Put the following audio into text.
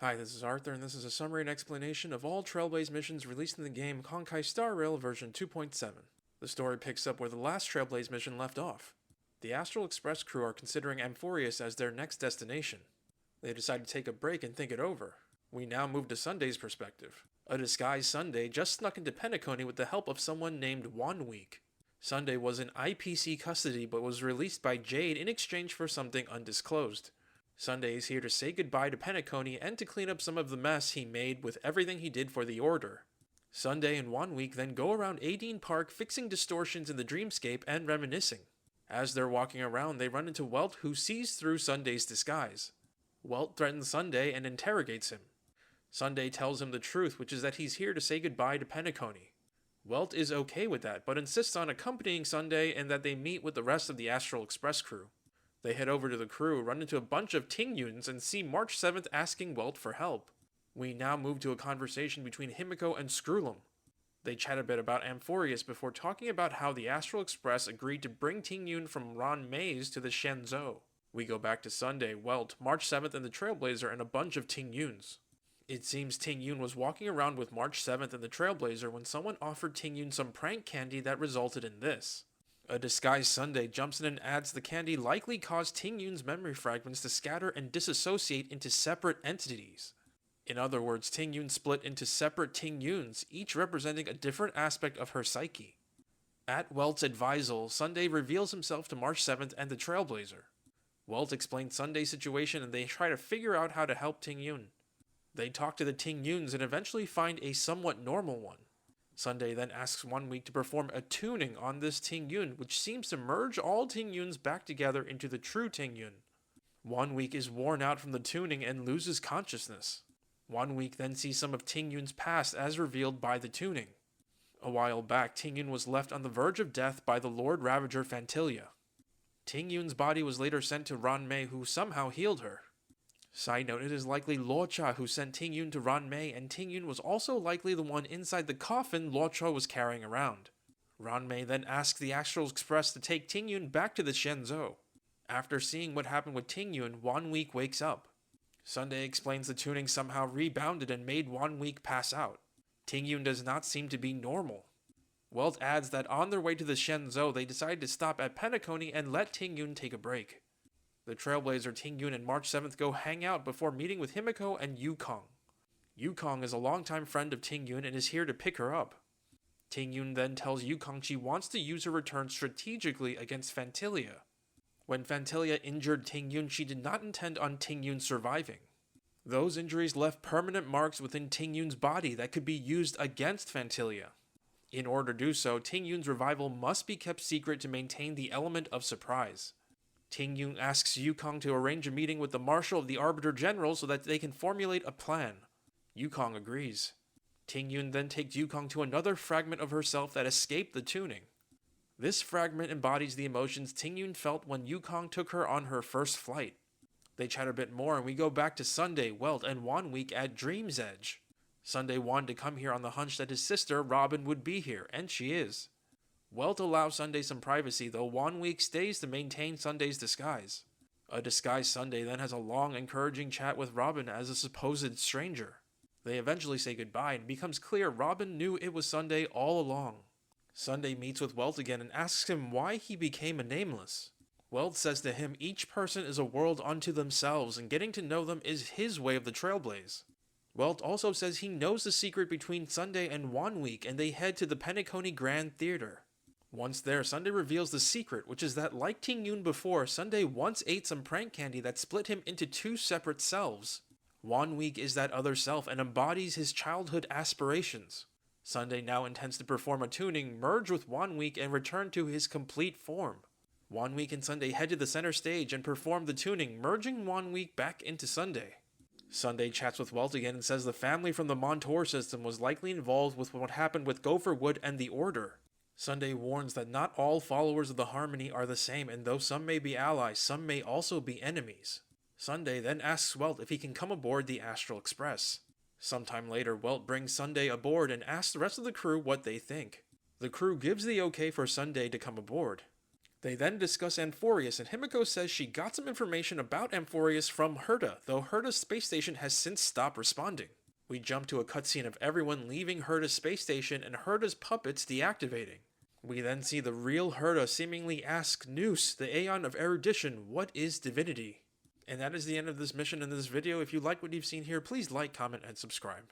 Hi, this is Arthur, and this is a summary and explanation of all Trailblaze missions released in the game Honkai Star Rail version 2.7. The story picks up where the last Trailblaze mission left off. The Astral Express crew are considering Amphorius as their next destination. They decide to take a break and think it over. We now move to Sunday's perspective. A disguised Sunday just snuck into Penacony with the help of someone named Wonweek. Sunday was in IPC custody but was released by Jade in exchange for something undisclosed. Sunday is here to say goodbye to Penacony and to clean up some of the mess he made with everything he did for the Order. Sunday and Wonweek then go around Adine Park fixing distortions in the dreamscape and reminiscing. As they're walking around, they run into Welt, who sees through Sunday's disguise. Welt threatens Sunday and interrogates him. Sunday tells him the truth, which is that he's here to say goodbye to Penacony. Welt is okay with that, but insists on accompanying Sunday and that they meet with the rest of the Astral Express crew. They head over to the crew, run into a bunch of Tingyuns, and see March 7th asking Welt for help. We now move to a conversation between Himiko and Screwlum. They chat a bit about Amphorius before talking about how the Astral Express agreed to bring Tingyun from Ron Maze to the Shenzhou. We go back to Sunday, Welt, March 7th, and the Trailblazer, and a bunch of Tingyuns. It seems Tingyun was walking around with March 7th and the Trailblazer when someone offered Tingyun some prank candy that resulted in this. A disguised Sunday jumps in and adds the candy likely caused Tingyun's memory fragments to scatter and disassociate into separate entities. In other words, Tingyun split into separate Tingyuns, each representing a different aspect of her psyche. At Welt's advisal, Sunday reveals himself to March 7th and the Trailblazer. Welt explains Sunday's situation and they try to figure out how to help Tingyun. They talk to the Tingyuns and eventually find a somewhat normal one. Sunday then asks Wonweek to perform a tuning on this Tingyun, which seems to merge all Tingyuns back together into the true Tingyun. Wonweek is worn out from the tuning and loses consciousness. Wonweek then sees some of Tingyun's past as revealed by the tuning. A while back, Tingyun was left on the verge of death by the Lord Ravager Fantilia. Tingyun's body was later sent to Ranmei, who somehow healed her. Side note, it is likely Luocha who sent Tingyun to Ranmei, and Tingyun was also likely the one inside the coffin Luocha was carrying around. Ranmei then asks the Astral Express to take Tingyun back to the Shenzhou. After seeing what happened with Tingyun, Wonweek wakes up. Sunday explains the tuning somehow rebounded and made Wonweek pass out. Tingyun does not seem to be normal. Welt adds that on their way to the Shenzhou, they decide to stop at Penacony and let Tingyun take a break. The Trailblazer, Tingyun, and March 7th go hang out before meeting with Himiko and Yukong. Yukong is a longtime friend of Tingyun and is here to pick her up. Tingyun then tells Yukong she wants to use her return strategically against Fantilia. When Fantilia injured Tingyun, she did not intend on Tingyun surviving. Those injuries left permanent marks within Tingyun's body that could be used against Fantilia. In order to do so, Tingyun's revival must be kept secret to maintain the element of surprise. Tingyun asks Yukong to arrange a meeting with the Marshal of the Arbiter General so that they can formulate a plan. Yukong agrees. Tingyun then takes Yukong to another fragment of herself that escaped the tuning. This fragment embodies the emotions Tingyun felt when Yukong took her on her first flight. They chat a bit more and we go back to Sunday, Welt, and Wonweek at Dream's Edge. Sunday wanted to come here on the hunch that his sister, Robin, would be here, and she is. Welt allows Sunday some privacy, though Wonweek stays to maintain Sunday's disguise. A disguised Sunday then has a long, encouraging chat with Robin as a supposed stranger. They eventually say goodbye, and it becomes clear Robin knew it was Sunday all along. Sunday meets with Welt again and asks him why he became a nameless. Welt says to him each person is a world unto themselves, and getting to know them is his way of the Trailblaze. Welt also says he knows the secret between Sunday and Wonweek, and they head to the Penacony Grand Theater. Once there, Sunday reveals the secret, which is that, like Tingyun before, Sunday once ate some prank candy that split him into two separate selves. Wonweek is that other self and embodies his childhood aspirations. Sunday now intends to perform a tuning, merge with Wonweek, and return to his complete form. Wonweek and Sunday head to the center stage and perform the tuning, merging Wonweek back into Sunday. Sunday chats with Welt again and says the family from the Montour system was likely involved with what happened with Gopherwood and the Order. Sunday warns that not all followers of the Harmony are the same, and though some may be allies, some may also be enemies. Sunday then asks Welt if he can come aboard the Astral Express. Sometime later, Welt brings Sunday aboard and asks the rest of the crew what they think. The crew gives the okay for Sunday to come aboard. They then discuss Amphorius, and Himiko says she got some information about Amphorius from Herta, though Herta's space station has since stopped responding. We jump to a cutscene of everyone leaving Herta's space station and Herta's puppets deactivating. We then see the real Herta seemingly ask Noose, the Aeon of Erudition, what is divinity? And that is the end of this mission in this video. If you like what you've seen here, please like, comment, and subscribe.